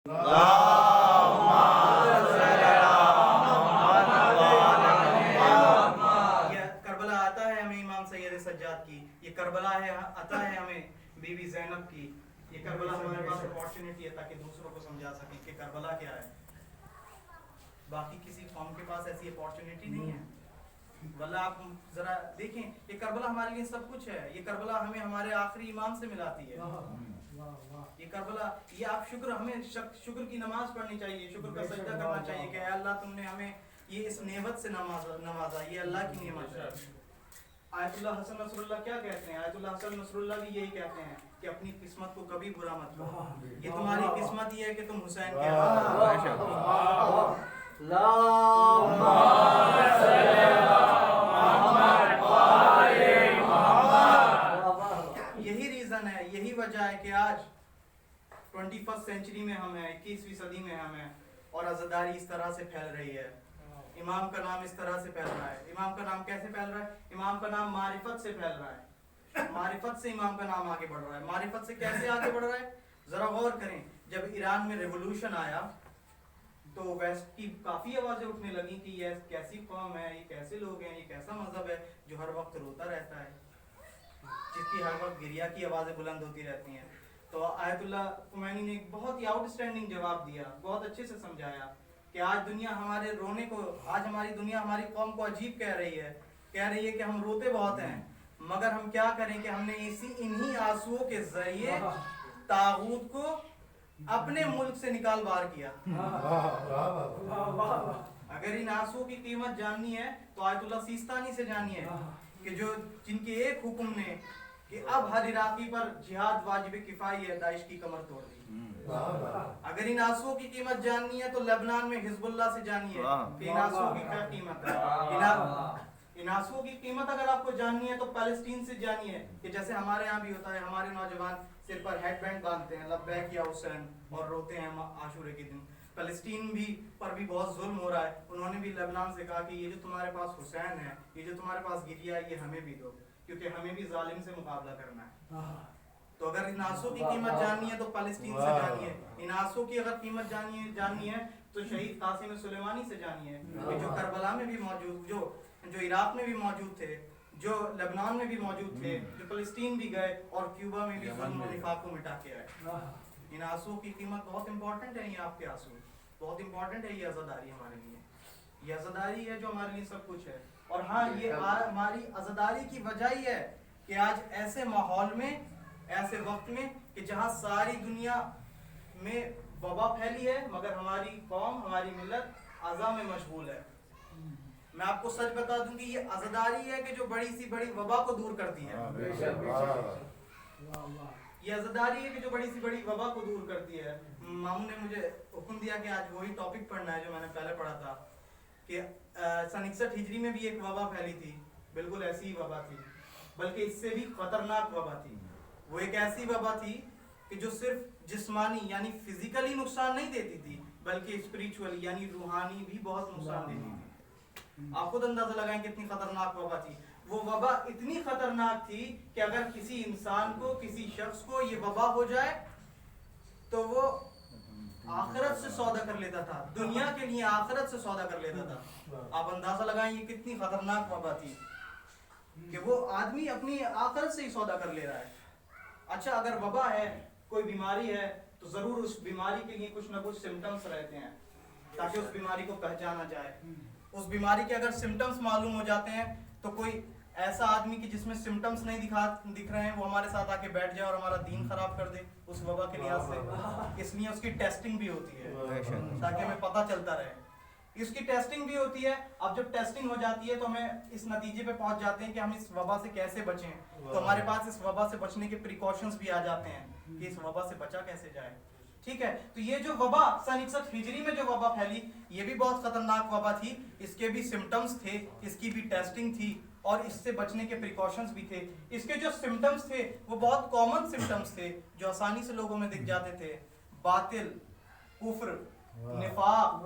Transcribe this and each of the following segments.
کربلا آتا ہے ہمیں امام سید سجاد کی، یہ کربلا ہے آتا ہے ہمیں بی بی زینب کی، یہ کربلا ہمارے پاس اپارچونٹی ہے تاکہ دوسروں کو سمجھا سکیں کہ کربلا کیا ہے. باقی کسی قوم کے پاس ایسی اپارچونٹی نہیں ہے. واللہ آپ ذرا دیکھیں یہ کربلا ہمارے لیے سب کچھ ہے. یہ کربلا ہمیں ہمارے آخری امام سے ملاتی ہے. یہ کربلا، یہ آپ شکر، ہمیں شکر کی نماز پڑھنی چاہیے، شکر کا سجدہ کرنا چاہیے کہ اے اللہ تم نے ہمیں یہ اس نعمت سے نوازا، یہ اللہ کی نعمت ہے. آیت اللہ حسن نصر اللہ کیا کہتے ہیں؟ آیت اللہ حسن نصر اللہ بھی یہی کہتے ہیں کہ اپنی قسمت کو کبھی برا مت کرو، یہ تمہاری قسمت یہ ہے کہ تم حسین کے یہی ریزن ہے، یہی وجہ ہے کہ آج 21 سینچری میں ہم ہیں، 21ویں صدی میں ہم ہیں، اور عزاداری اس طرح سے پھیل رہی ہے. امام کا نام اس طرح سے پھیل رہا ہے. امام کا نام کیسے پھیل رہا ہے؟ امام کا نام معرفت سے پھیل رہا ہے. معرفت سے امام کا نام آگے بڑھ رہا ہے. معرفت سے کیسے آگے بڑھ رہا ہے؟ ذرا غور کریں. جب ایران میں ریولوشن آیا تو ویسٹ کی کافی آوازیں اٹھنے لگیں کہ یہ کیسی قوم ہے، یہ کیسے لوگ ہیں، یہ کیسا مذہب ہے جو ہر وقت روتا رہتا ہے، جس کی ہر وقت گریا کی آوازیں بلند ہوتی رہتی ہیں. تو آیت اللہ خمینی نے ایک بہت ہی آؤٹ اسٹینڈنگ جواب دیا، بہت اچھے سے سمجھایا کہ آج دنیا ہمارے رونے کو، آج ہماری دنیا ہماری قوم کو عجیب کہہ رہی ہے کہ ہم روتے بہت ہیں، مگر ہم کیا کریں کہ ہم نے انہی آنسوؤں کے ذریعے طاغوت کو اپنے ملک سے نکال باہر کیا. اگر ان آنسوؤں کی قیمت جاننی ہے تو آیت اللہ سیستانی سے جاننی ہے کہ جن کے ایک حکم نے کہ اب ہر عراقی پر جہاد واجب کفائی ہے، داعش کی کمر توڑ دی. اگر ان آنسوؤں کی قیمت جاننی ہے تو لبنان میں حزب اللہ سے جاننی ہے کہ ان آنسوؤں کی کیا قیمت ہے. ان آنسوؤں کی قیمت اگر آپ کو جاننی ہے تو پیلسٹین سے جاننی ہے کہ جیسے ہمارے ہاں بھی ہوتا ہے، ہمارے نوجوان سر پر ہیڈ بینڈ باندھتے ہیں لبیک یا حسین اور روتے ہیں عاشورے کے دن. فلسطین بھی پر بھی بہت ظلم ہو رہا ہے. انہوں نے بھی لبنان سے کہا کہ یہ جو تمہارے پاس حسین ہے، یہ جو تمہارے پاس گریا ہے، یہ ہمیں بھی دو، کیونکہ ہمیں بھی ظالم سے مقابلہ کرنا ہے. تو اگر ان آنسوؤں کی قیمت جاننی ہے تو فلسطین سے جانیے. ان آنسوؤں کی اگر قیمت جاننی ہے تو شہید قاسم سلیمانی سے جانیے کہ جو کربلا میں بھی موجود، جو عراق میں بھی موجود تھے، جو لبنان میں بھی موجود تھے، جو فلسطین بھی گئے اور کیوبا میں بھی ظلم و نفاق کو مٹا کے آئے. ان آنسوؤں کی قیمت بہت امپورٹنٹ ہے. یہ آپ کے آنسو بہت امپورٹنٹ ہے. یہ عزاداری ہمارے لیے، یہ عزاداری ہے جو ہمارے لیے سب کچھ ہے. اور ہاں، یہ ہماری عزاداری کی وجہ ہی ہے کہ آج ایسے ماحول میں، ایسے وقت میں کہ جہاں ساری دنیا میں وبا پھیلی ہے مگر ہماری قوم، ہماری ملت عزا میں مشغول ہے. میں آپ کو سچ بتا دوں کہ یہ عزاداری ہے کہ جو بڑی سی بڑی وبا کو دور کرتی ہے. یہ عزاداری ہے کہ جو بڑی سی بڑی وبا کو دور کرتی ہے. ماموں نے مجھے حکم دیا کہ آج وہی ٹاپک پڑھنا ہے جو میں نے پہلے پڑھا تھا کہ سن 61 ہجری میں بھی ایک وبا پھیلی تھی، بالکل ایسی ہی وبا تھی، بلکہ اس سے بھی خطرناک وبا تھی. وہ ایک ایسی وبا تھی کہ جو صرف جسمانی یعنی فزیکلی نقصان نہیں دیتی تھی بلکہ اسپریچولی یعنی روحانی بھی بہت نقصان دیتی تھی. آپ خود اندازہ لگائیں کتنی خطرناک وبا تھی. وہ وبا اتنی خطرناک تھی کہ اگر کسی انسان کو، کسی شخص کو یہ وبا ہو جائے تو وہ آخرت سے سودا کر لیتا تھا، دنیا کے لیے آخرت سے سودا کر لیتا تھا. آپ اندازہ لگائیں یہ کتنی خطرناک وبا تھی کہ وہ آدمی اپنی آخرت سے ہی سودا کر لے رہا ہے. اچھا، اگر وبا ہے، کوئی بیماری ہے تو ضرور اس بیماری کے لیے کچھ نہ کچھ سمٹمز رہتے ہیں تاکہ اس بیماری کو پہچانا جائے. اس بیماری کے اگر سمٹمز معلوم ہو جاتے ہیں تو کوئی ایسا آدمی کہ جس میں سمٹمز نہیں دکھ رہے ہیں وہ ہمارے ساتھ آ کے بیٹھ جائے اور ہمارا دین خراب کر دے اس وبا کے لحاظ سے. اس لیے اس کی ٹیسٹنگ بھی ہوتی ہے تاکہ ہمیں پتہ چلتا رہے. اس کی ٹیسٹنگ بھی ہوتی ہے. اب جب ٹیسٹنگ ہو جاتی ہے تو ہمیں اس نتیجے پہ پہنچ جاتے ہیں کہ ہم اس وبا سے کیسے بچیں. تو ہمارے پاس اس وبا سے بچنے کے پریکاشنز بھی آ جاتے ہیں کہ اس وبا سے بچا کیسے جائے. ٹھیک ہے، تو یہ جو وبا سن 61 ہجری میں جو وبا پھیلی یہ بھی بہت خطرناک وبا تھی. اس کے بھی سمٹمز تھے، اس کی بھی ٹیسٹنگ تھی اور اس سے بچنے کے پریکاشنز بھی تھے. اس کے جو سمٹمز تھے وہ بہت کامن سمٹمز تھے جو آسانی سے لوگوں میں دکھ جاتے تھے. باطل، کفر، نفاق،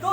2